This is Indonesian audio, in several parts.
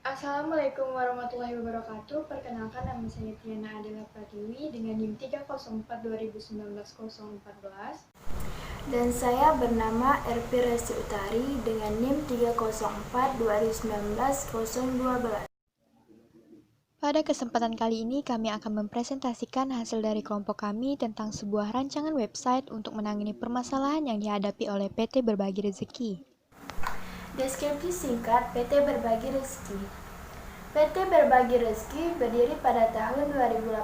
Assalamualaikum warahmatullahi wabarakatuh. Perkenalkan, nama saya Tiana Adela Pratiwi dengan NIM 304 2019-014. Dan saya bernama RP Resti Utari dengan NIM 304 2019-012. Pada kesempatan kali ini kami akan mempresentasikan hasil dari kelompok kami tentang sebuah rancangan website untuk menangani permasalahan yang dihadapi oleh PT Berbagi Rezeki. Deskripsi singkat PT Berbagi Rezeki. PT Berbagi Rezeki berdiri pada tahun 2018.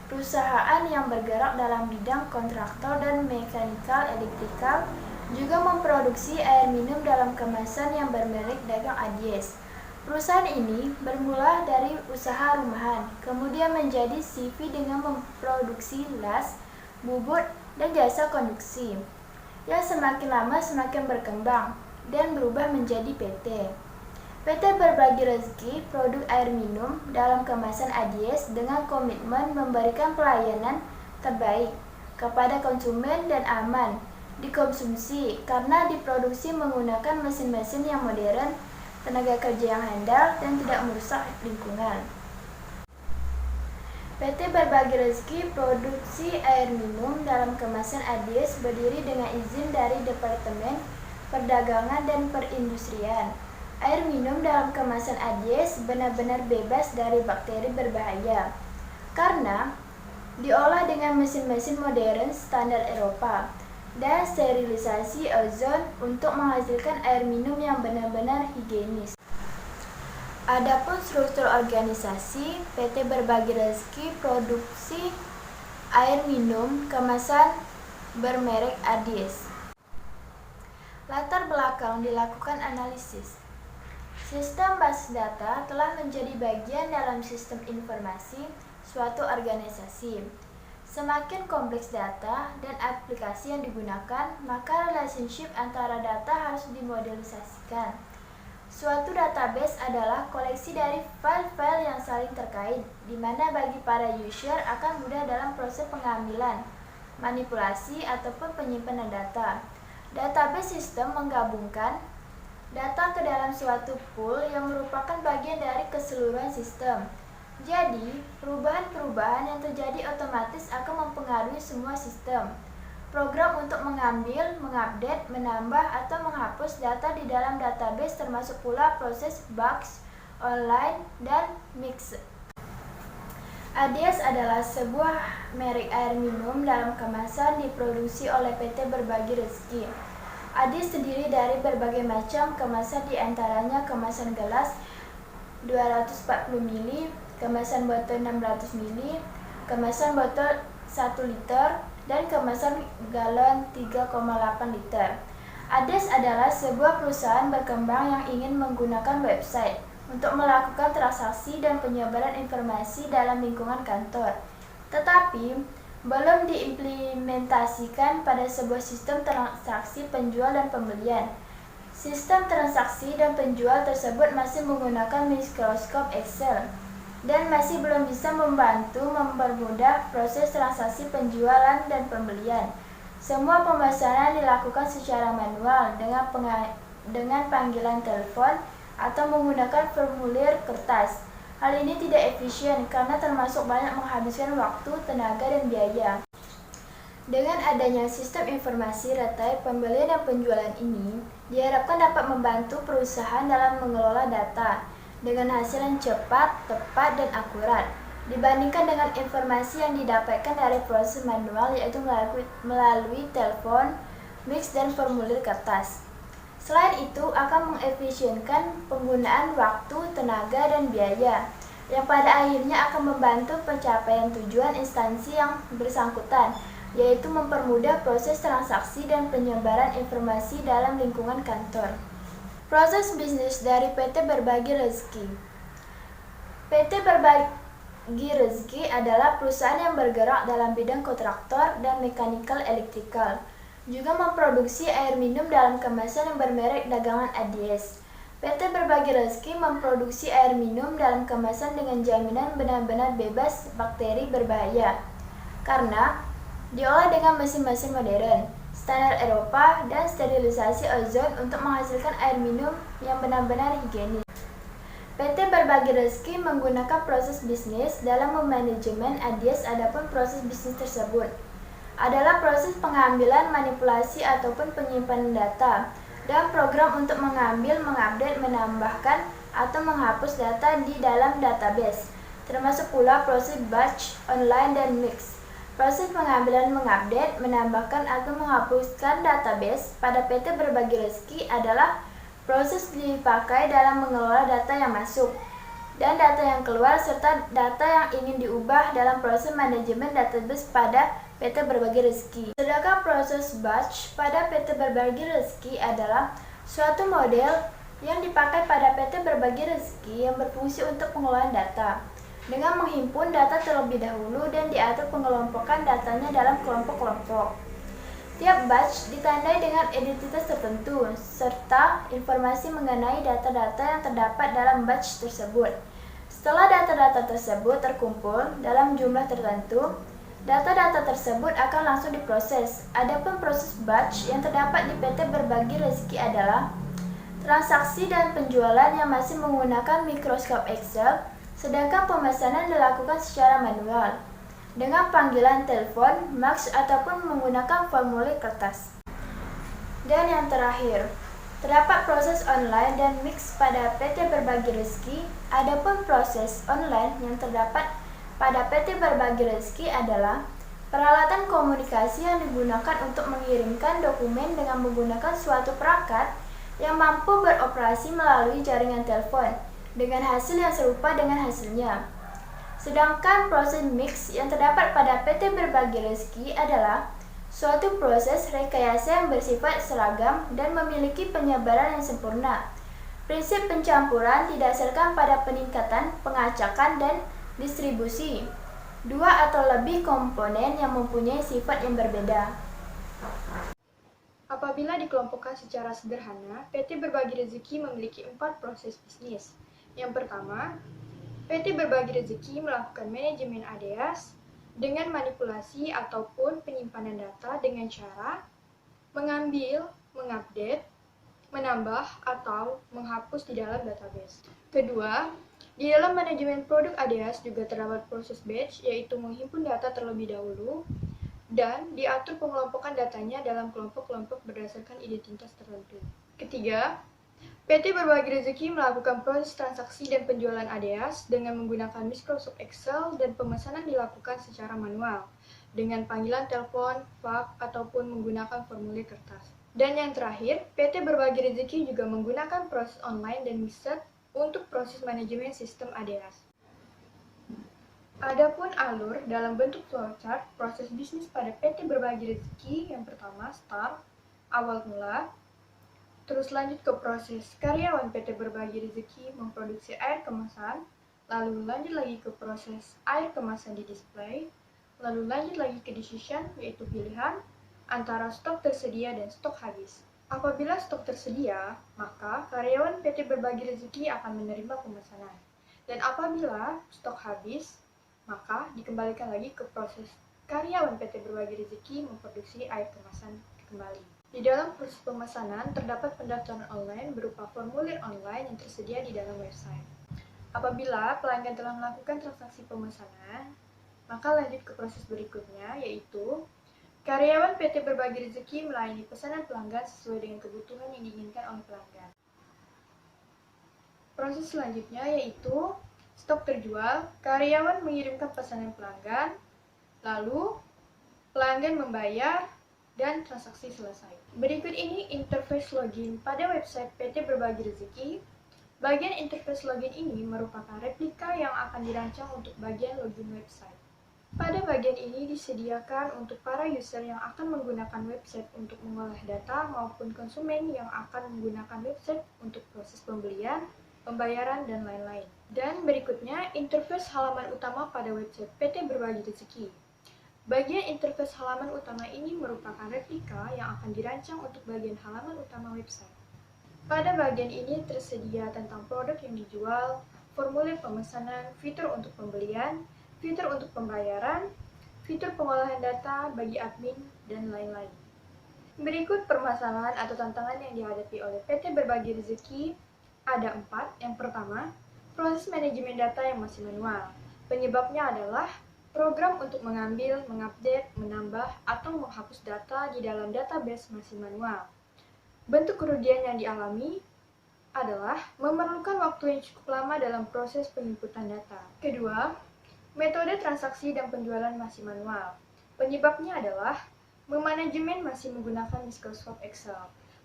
Perusahaan yang bergerak dalam bidang kontraktor dan mekanikal elektrikal, juga memproduksi air minum dalam kemasan yang bermerek dagang Adies. Perusahaan ini bermula dari usaha rumahan, kemudian menjadi CV dengan memproduksi las, bubut, dan jasa konduksi, yang semakin lama semakin berkembang dan berubah menjadi PT. PT Berbagi Rezeki produk air minum dalam kemasan Adies dengan komitmen memberikan pelayanan terbaik kepada konsumen dan aman dikonsumsi karena diproduksi menggunakan mesin-mesin yang modern, tenaga kerja yang handal, dan tidak merusak lingkungan. PT Berbagi Rezeki produksi air minum dalam kemasan Adies berdiri dengan izin dari Departemen Perdagangan dan Perindustrian. Air minum dalam kemasan Adies benar-benar bebas dari bakteri berbahaya karena diolah dengan mesin-mesin modern standar Eropa dan sterilisasi ozon untuk menghasilkan air minum yang benar-benar higienis. Adapun struktur organisasi, PT Berbagi Rezeki produksi air minum kemasan bermerek Adies. Latar belakang dilakukan analisis. Sistem basis data telah menjadi bagian dalam sistem informasi suatu organisasi. Semakin kompleks data dan aplikasi yang digunakan, maka relationship antara data harus dimodelisasikan. Suatu database adalah koleksi dari file-file yang saling terkait, di mana bagi para user akan mudah dalam proses pengambilan, manipulasi, ataupun penyimpanan data. Database sistem menggabungkan data ke dalam suatu pool yang merupakan bagian dari keseluruhan sistem. Jadi, perubahan-perubahan yang terjadi otomatis akan mempengaruhi semua sistem. Program untuk mengambil, mengupdate, menambah, atau menghapus data di dalam database termasuk pula proses batch, online, dan mix. Adies adalah sebuah merek air minum dalam kemasan diproduksi oleh PT Berbagi Rezeki. Adies terdiri dari berbagai macam kemasan, di antaranya kemasan gelas 240 ml, kemasan botol 600 ml, kemasan botol 1 liter, dan kemasan galon 3,8 liter. Adies adalah sebuah perusahaan berkembang yang ingin menggunakan website untuk melakukan transaksi dan penyebaran informasi dalam lingkungan kantor, tetapi belum diimplementasikan pada sebuah sistem transaksi penjual dan pembelian. Sistem transaksi dan penjual tersebut masih menggunakan Microsoft Excel dan masih belum bisa mempermudah proses transaksi penjualan dan pembelian. Semua pemesanan dilakukan secara manual dengan panggilan telepon atau menggunakan formulir kertas. Hal ini tidak efisien karena termasuk banyak menghabiskan waktu, tenaga, dan biaya. Dengan adanya sistem informasi real-time pembelian dan penjualan ini, diharapkan dapat membantu perusahaan dalam mengelola data dengan hasil yang cepat, tepat, dan akurat dibandingkan dengan informasi yang didapatkan dari proses manual, yaitu melalui telepon, mix, dan formulir kertas. Selain itu, akan mengefisienkan penggunaan waktu, tenaga, dan biaya, yang pada akhirnya akan membantu pencapaian tujuan instansi yang bersangkutan, yaitu mempermudah proses transaksi dan penyebaran informasi dalam lingkungan kantor. Proses bisnis dari PT Berbagi Rezeki. PT Berbagi Rezeki adalah perusahaan yang bergerak dalam bidang kontraktor dan mekanikal elektrikal, juga memproduksi air minum dalam kemasan yang bermerek dagangan Adies. PT Berbagi Rezeki memproduksi air minum dalam kemasan dengan jaminan benar-benar bebas bakteri berbahaya karena diolah dengan mesin-mesin modern, standar Eropa, dan sterilisasi ozon untuk menghasilkan air minum yang benar-benar higienis. PT Berbagi Rezeki menggunakan proses bisnis dalam memanajemen ADS. Adapun proses bisnis tersebut adalah proses pengambilan, manipulasi, ataupun penyimpanan data dan program untuk mengambil, mengupdate, menambahkan, atau menghapus data di dalam database, termasuk pula proses batch, online, dan mix. Proses pengambilan, mengupdate, menambahkan, atau menghapuskan database pada PT Berbagi Rezeki adalah proses dipakai dalam mengelola data yang masuk dan data yang keluar serta data yang ingin diubah dalam proses manajemen database pada PT Berbagi Rezeki. Sedangkan proses batch pada PT Berbagi Rezeki adalah suatu model yang dipakai pada PT Berbagi Rezeki yang berfungsi untuk pengelolaan data dengan menghimpun data terlebih dahulu dan diatur pengelompokan datanya dalam kelompok-kelompok. Tiap batch ditandai dengan identitas tertentu serta informasi mengenai data-data yang terdapat dalam batch tersebut. Setelah data-data tersebut terkumpul dalam jumlah tertentu, data-data tersebut akan langsung diproses. Adapun proses batch yang terdapat di PT Berbagi Rezeki adalah transaksi dan penjualan yang masih menggunakan mikroskop Excel, sedangkan pemesanan dilakukan secara manual dengan panggilan telepon, fax, ataupun menggunakan formulir kertas. Dan yang terakhir, terdapat proses online dan mix pada PT Berbagi Rezeki. Adapun proses online yang terdapat pada PT Berbagi Rezeki adalah peralatan komunikasi yang digunakan untuk mengirimkan dokumen dengan menggunakan suatu perangkat yang mampu beroperasi melalui jaringan telepon dengan hasil yang serupa dengan hasilnya. Sedangkan proses mix yang terdapat pada PT Berbagi Rezeki adalah suatu proses rekayasa yang bersifat seragam dan memiliki penyebaran yang sempurna. Prinsip pencampuran didasarkan pada peningkatan, pengacakan, dan distribusi dua atau lebih komponen yang mempunyai sifat yang berbeda. Apabila dikelompokkan secara sederhana, PT Berbagi Rezeki memiliki 4 proses bisnis. Yang pertama, PT Berbagi Rezeki melakukan manajemen ADS dengan manipulasi ataupun penyimpanan data dengan cara mengambil, mengupdate, menambah, atau menghapus di dalam database. Kedua, di dalam manajemen produk ADS juga terdapat proses batch, yaitu menghimpun data terlebih dahulu dan diatur pengelompokan datanya dalam kelompok-kelompok berdasarkan identitas tertentu. Ketiga, PT Berbagi Rezeki melakukan proses transaksi dan penjualan ADS dengan menggunakan Microsoft Excel dan pemesanan dilakukan secara manual dengan panggilan telepon, fax, ataupun menggunakan formulir kertas. Dan yang terakhir, PT Berbagi Rezeki juga menggunakan proses online dan mixed untuk proses manajemen sistem ADS. Adapun alur dalam bentuk flowchart proses bisnis pada PT Berbagi Rezeki yang pertama start, awal mula, terus lanjut ke proses karyawan PT Berbagi Rezeki memproduksi air kemasan, lalu lanjut lagi ke proses air kemasan di display, lalu lanjut lagi ke decision yaitu pilihan antara stok tersedia dan stok habis. Apabila stok tersedia, maka karyawan PT Berbagi Rezeki akan menerima pemesanan. Dan apabila stok habis, maka dikembalikan lagi ke proses karyawan PT Berbagi Rezeki memproduksi air kemasan kembali. Di dalam proses pemesanan, terdapat pendaftaran online berupa formulir online yang tersedia di dalam website. Apabila pelanggan telah melakukan transaksi pemesanan, maka lanjut ke proses berikutnya, yaitu karyawan PT Berbagi Rezeki melayani pesanan pelanggan sesuai dengan kebutuhan yang diinginkan oleh pelanggan. Proses selanjutnya yaitu stok terjual, karyawan mengirimkan pesanan pelanggan, lalu pelanggan membayar, dan transaksi selesai. Berikut ini interface login pada website PT Berbagi Rezeki. Bagian interface login ini merupakan replika yang akan dirancang untuk bagian login website. Pada bagian ini disediakan untuk para user yang akan menggunakan website untuk mengolah data maupun konsumen yang akan menggunakan website untuk proses pembelian, pembayaran, dan lain-lain. Dan berikutnya interface halaman utama pada website PT Berbagi Rezeki. Bagian interface halaman utama ini merupakan replika yang akan dirancang untuk bagian halaman utama website. Pada bagian ini tersedia tentang produk yang dijual, formulir pemesanan, fitur untuk pembelian, fitur untuk pembayaran, fitur pengolahan data bagi admin, dan lain-lain. Berikut permasalahan atau tantangan yang dihadapi oleh PT Berbagi Rezeki ada 4. Yang pertama, proses manajemen data yang masih manual. Penyebabnya adalah program untuk mengambil, mengupdate, menambah, atau menghapus data di dalam database masih manual. Bentuk kerugian yang dialami adalah memerlukan waktu yang cukup lama dalam proses penginputan data. Kedua, metode transaksi dan penjualan masih manual. Penyebabnya adalah memanajemen masih menggunakan Microsoft Excel.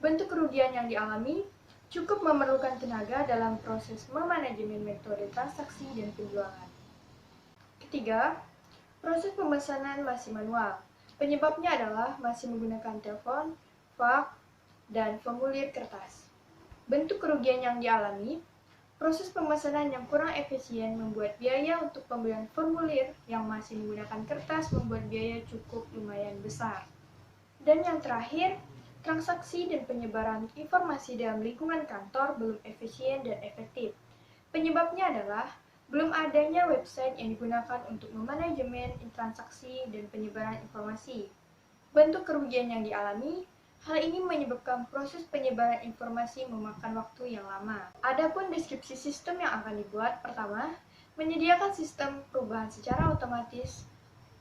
Bentuk kerugian yang dialami cukup memerlukan tenaga dalam proses memanajemen metode transaksi dan penjualan. Ketiga, proses pemesanan masih manual. Penyebabnya adalah masih menggunakan telepon, fax, dan formulir kertas. Bentuk kerugian yang dialami, proses pemesanan yang kurang efisien membuat biaya untuk pembelian formulir yang masih menggunakan kertas membuat biaya cukup lumayan besar. Dan yang terakhir, transaksi dan penyebaran informasi dalam lingkungan kantor belum efisien dan efektif. Penyebabnya adalah belum adanya website yang digunakan untuk memanajemen transaksi dan penyebaran informasi. Bentuk kerugian yang dialami, hal ini menyebabkan proses penyebaran informasi memakan waktu yang lama. Adapun deskripsi sistem yang akan dibuat, pertama, menyediakan sistem perubahan secara otomatis,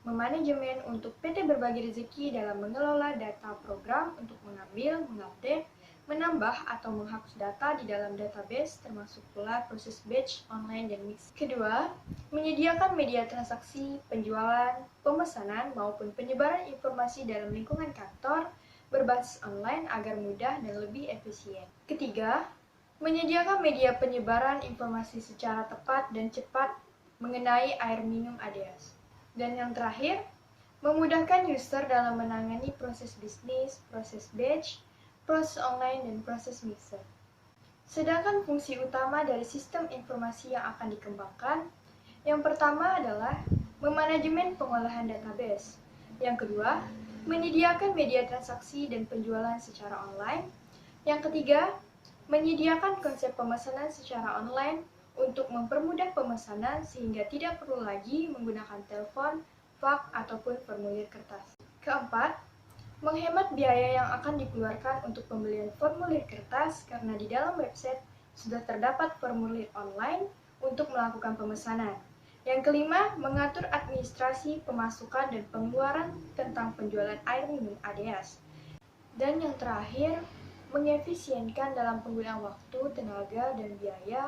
memanajemen untuk PT Berbagi Rezeki dalam mengelola data program untuk mengambil, mengupdate, menambah atau menghapus data di dalam database, termasuk pula proses batch, online, dan mix. Kedua, menyediakan media transaksi, penjualan, pemesanan, maupun penyebaran informasi dalam lingkungan kantor berbasis online agar mudah dan lebih efisien. Ketiga, menyediakan media penyebaran informasi secara tepat dan cepat mengenai air minum ADS. Dan yang terakhir, memudahkan user dalam menangani proses bisnis, proses batch, proses online, dan proses mixer. Sedangkan fungsi utama dari sistem informasi yang akan dikembangkan, yang pertama adalah memanajemen pengolahan database. Yang kedua, menyediakan media transaksi dan penjualan secara online. Yang ketiga, menyediakan konsep pemesanan secara online untuk mempermudah pemesanan sehingga tidak perlu lagi menggunakan telepon, fax, ataupun formulir kertas. Keempat, menghemat biaya yang akan dikeluarkan untuk pembelian formulir kertas karena di dalam website sudah terdapat formulir online untuk melakukan pemesanan. Yang kelima, mengatur administrasi, pemasukan, dan pengeluaran tentang penjualan air minum ADS. Dan yang terakhir, mengefisienkan dalam penggunaan waktu, tenaga, dan biaya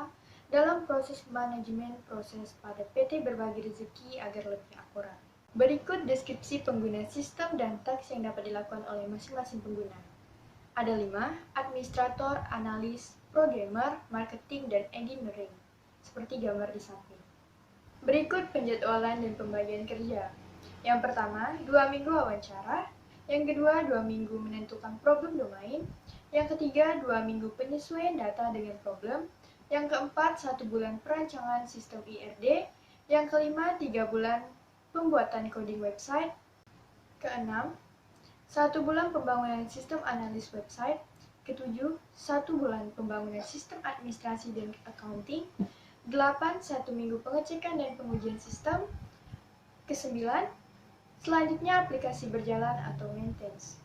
dalam proses manajemen proses pada PT Berbagi Rezeki agar lebih akurat. Berikut deskripsi pengguna sistem dan teks yang dapat dilakukan oleh masing-masing pengguna. Ada 5, administrator, analis, programmer, marketing, dan engineering, seperti gambar di samping. Berikut penjadwalan dan pembagian kerja. Yang pertama, 2 minggu wawancara. Yang kedua, 2 minggu menentukan problem domain. Yang ketiga, 2 minggu penyesuaian data dengan problem. Yang keempat, 1 bulan perancangan sistem IRD. Yang kelima, 3 bulan pembuatan coding website. Keenam, 1 bulan pembangunan sistem analis website. Ketujuh, 1 bulan pembangunan sistem administrasi dan accounting. 8. 1 minggu pengecekan dan pengujian sistem. Ke-9, selanjutnya aplikasi berjalan atau maintenance.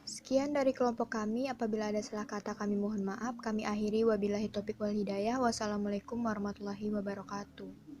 Sekian dari kelompok kami. Apabila ada salah kata kami mohon maaf. Kami akhiri wabillahi taufiq wal hidayah. Wassalamualaikum warahmatullahi wabarakatuh.